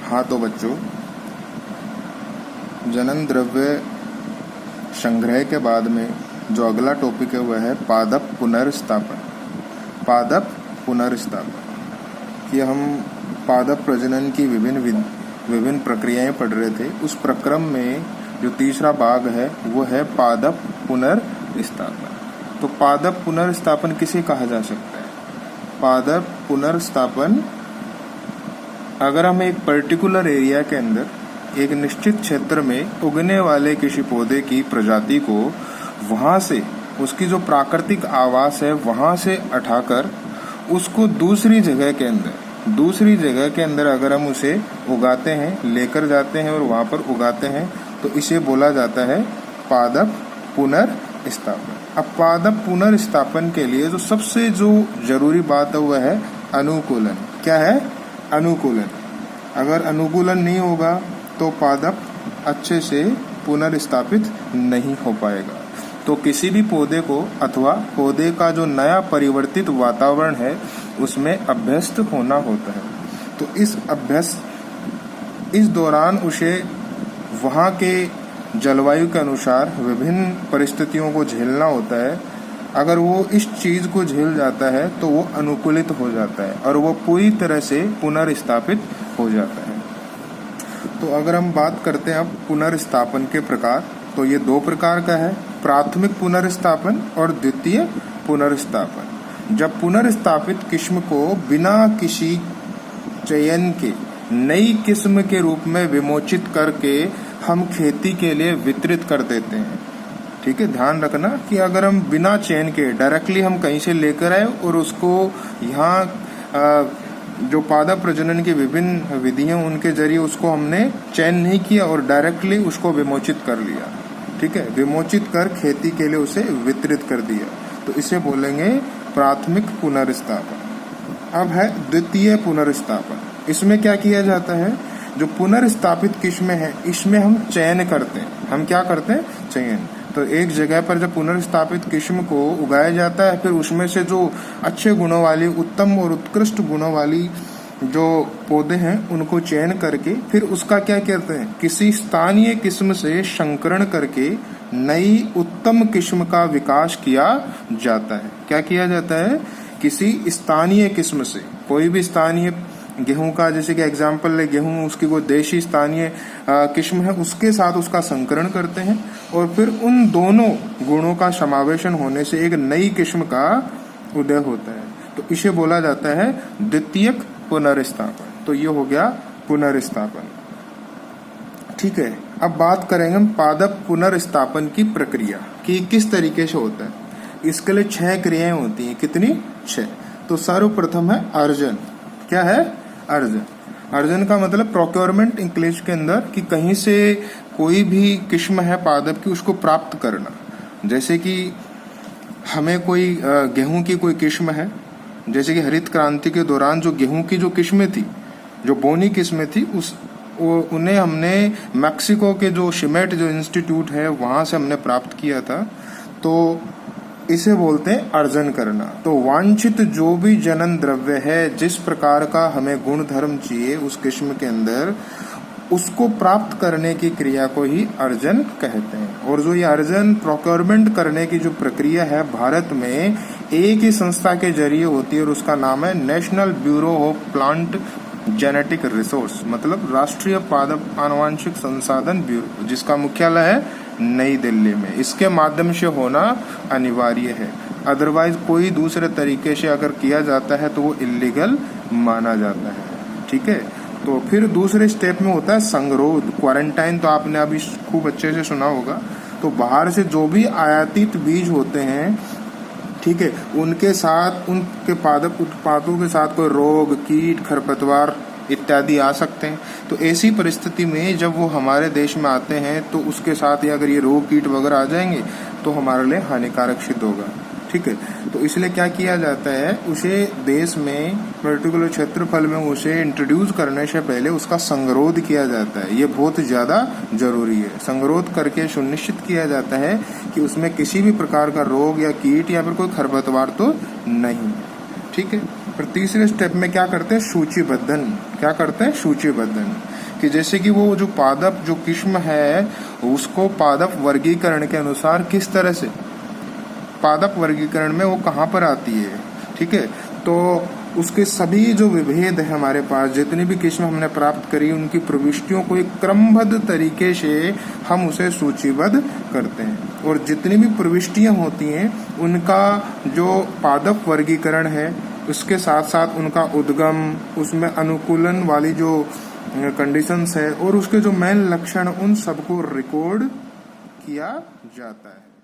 हाँ तो बच्चों, जनन द्रव्य संग्रह के बाद में जो अगला टॉपिक है वह है पादप पुनर्स्थापन। पादप पुनर्स्थापन कि हम पादप प्रजनन की विभिन्न प्रक्रियाएं पढ़ रहे थे। उस प्रक्रम में जो तीसरा भाग है वो है पादप पुनर्स्थापन। तो पादप पुनर्स्थापन किसे कहा जा सकता है? पादप पुनर्स्थापन अगर हम एक पर्टिकुलर एरिया के अंदर एक निश्चित क्षेत्र में उगने वाले किसी पौधे की प्रजाति को वहां से उसकी जो प्राकृतिक आवास है वहां से उठाकर उसको दूसरी जगह के अंदर अगर हम उसे उगाते हैं, लेकर जाते हैं और वहां पर उगाते हैं तो इसे बोला जाता है पादप पुनर्स्थापन। अब पादप पुनर्स्थापन के लिए जो सबसे जरूरी बात है वह है अनुकूलन। क्या है? अनुकूलन। अगर अनुकूलन नहीं होगा तो पादप अच्छे से पुनर्स्थापित नहीं हो पाएगा। तो किसी भी पौधे को अथवा पौधे का जो नया परिवर्तित वातावरण है उसमें अभ्यस्त होना होता है। तो इस दौरान उसे वहाँ के जलवायु के अनुसार विभिन्न परिस्थितियों को झेलना होता है। अगर वो इस चीज को झेल जाता है तो वो अनुकूलित हो जाता है और वो पूरी तरह से पुनर्स्थापित हो जाता है। तो अगर हम बात करते हैं अब पुनर्स्थापन के प्रकार, तो ये दो प्रकार का है, प्राथमिक पुनर्स्थापन और द्वितीय पुनर्स्थापन। जब पुनर्स्थापित किस्म को बिना किसी चयन के नई किस्म के रूप में विमोचित करके हम खेती के लिए वितरित कर देते हैं। ठीक है, ध्यान रखना कि अगर हम बिना चयन के डायरेक्टली हम कहीं से लेकर आए और उसको यहाँ जो पादप प्रजनन की विभिन्न विधियां उनके जरिए उसको हमने चयन नहीं किया और डायरेक्टली उसको विमोचित कर लिया। ठीक है, विमोचित कर खेती के लिए उसे वितरित कर दिया, तो इसे बोलेंगे प्राथमिक पुनर्स्थापन। अब है द्वितीय पुनर्स्थापन। इसमें क्या किया जाता है? जो पुनर्स्थापित किस्में हैं इसमें हम चयन करते हैं। हम क्या करते हैं? चयन। तो एक जगह पर जब पुनर्स्थापित किस्म को उगाया जाता है, फिर उसमें से जो अच्छे गुणों वाली, उत्तम और उत्कृष्ट गुणों वाली जो पौधे हैं उनको चयन करके फिर उसका क्या कहते हैं? किसी स्थानीय किस्म से संकरण करके नई उत्तम किस्म का विकास किया जाता है। क्या किया जाता है? किसी स्थानीय किस्म से, कोई भी स्थानीय गेहूं का, जैसे कि एग्जाम्पल ले गेहूं, उसकी वो देशी स्थानीय किस्म है, उसके साथ उसका संकरण करते हैं और फिर उन दोनों गुणों का समावेशन होने से एक नई किस्म का उदय होता है। तो इसे बोला जाता है द्वितीयक पुनर्स्थापन। तो ये हो गया पुनर्स्थापन। ठीक है, अब बात करेंगे हम पादप पुनर्स्थापन की प्रक्रिया कि किस तरीके से होता है। इसके लिए 6 क्रियाएं होती हैं। कितनी? 6। तो सर्वप्रथम है अर्जन। क्या है? अर्जन। अर्जन का मतलब प्रोक्योरमेंट इंग्लिश के अंदर कि कहीं से कोई भी किस्म है पादप की उसको प्राप्त करना। जैसे कि हमें कोई गेहूं की कोई किस्म है, जैसे कि हरित क्रांति के दौरान जो गेहूं की जो किस्में थी, जो बोनी किस्में थी, उन्हें हमने मैक्सिको के जो शिमेट जो इंस्टीट्यूट है वहां से हमने प्राप्त किया था। तो इसे बोलते हैं अर्जन करना। तो वांछित जो भी जनन द्रव्य है, जिस प्रकार का हमें गुण धर्म चाहिए उस किस्म के अंदर, उसको प्राप्त करने की क्रिया को ही अर्जन कहते हैं। और जो ये अर्जन प्रोक्योरमेंट करने की जो प्रक्रिया है भारत में एक ही संस्था के जरिए होती है और उसका नाम है national bureau of plant genetic resource, मतलब राष्ट्रीय पादप आनुवांशिक संसाधन ब्यूरो, जिसका मुख्यालय है नई दिल्ली में। इसके माध्यम से होना अनिवार्य है, अदरवाइज कोई दूसरे तरीके से अगर किया जाता है तो वो इलीगल माना जाता है। ठीक है, तो फिर दूसरे स्टेप में होता है संगरोध, क्वारंटाइन। तो आपने अभी खूब अच्छे से सुना होगा। तो बाहर से जो भी आयातित बीज होते हैं, ठीक है, उनके साथ, उनके पादप उत्पादों के साथ कोई रोग, कीट, खरपतवार इत्यादि आ सकते हैं। तो ऐसी परिस्थिति में जब वो हमारे देश में आते हैं तो उसके साथ ही अगर ये रोग, कीट वगैरह आ जाएंगे तो हमारे लिए हानिकारक सिद्ध होगा। ठीक है, तो इसलिए क्या किया जाता है, उसे देश में पर्टिकुलर क्षेत्रफल में उसे इंट्रोड्यूस करने से पहले उसका संगरोध किया जाता है। ये बहुत ज्यादा जरूरी है। संगरोध करके सुनिश्चित किया जाता है कि उसमें किसी भी प्रकार का रोग या कीट या फिर कोई खरपतवार तो नहीं। ठीक है, फिर तीसरे स्टेप में क्या करते हैं? सूचीबद्धन। क्या करते हैं? सूचीबद्धन। कि जैसे कि वो जो पादप जो किस्म है उसको पादप वर्गीकरण के अनुसार किस तरह से पादप वर्गीकरण में वो कहाँ पर आती है, ठीक है। तो उसके सभी जो विभेद है हमारे पास, जितनी भी किस्म हमने प्राप्त करी, उनकी प्रविष्टियों को एक क्रमबद्ध तरीके से हम उसे सूचीबद्ध करते हैं। और जितनी भी प्रविष्टियां होती हैं उनका जो पादप वर्गीकरण है उसके साथ साथ उनका उद्गम, उसमें अनुकूलन वाली जो कंडीशंस है और उसके जो मेन लक्षण, उन सबको रिकॉर्ड किया जाता है।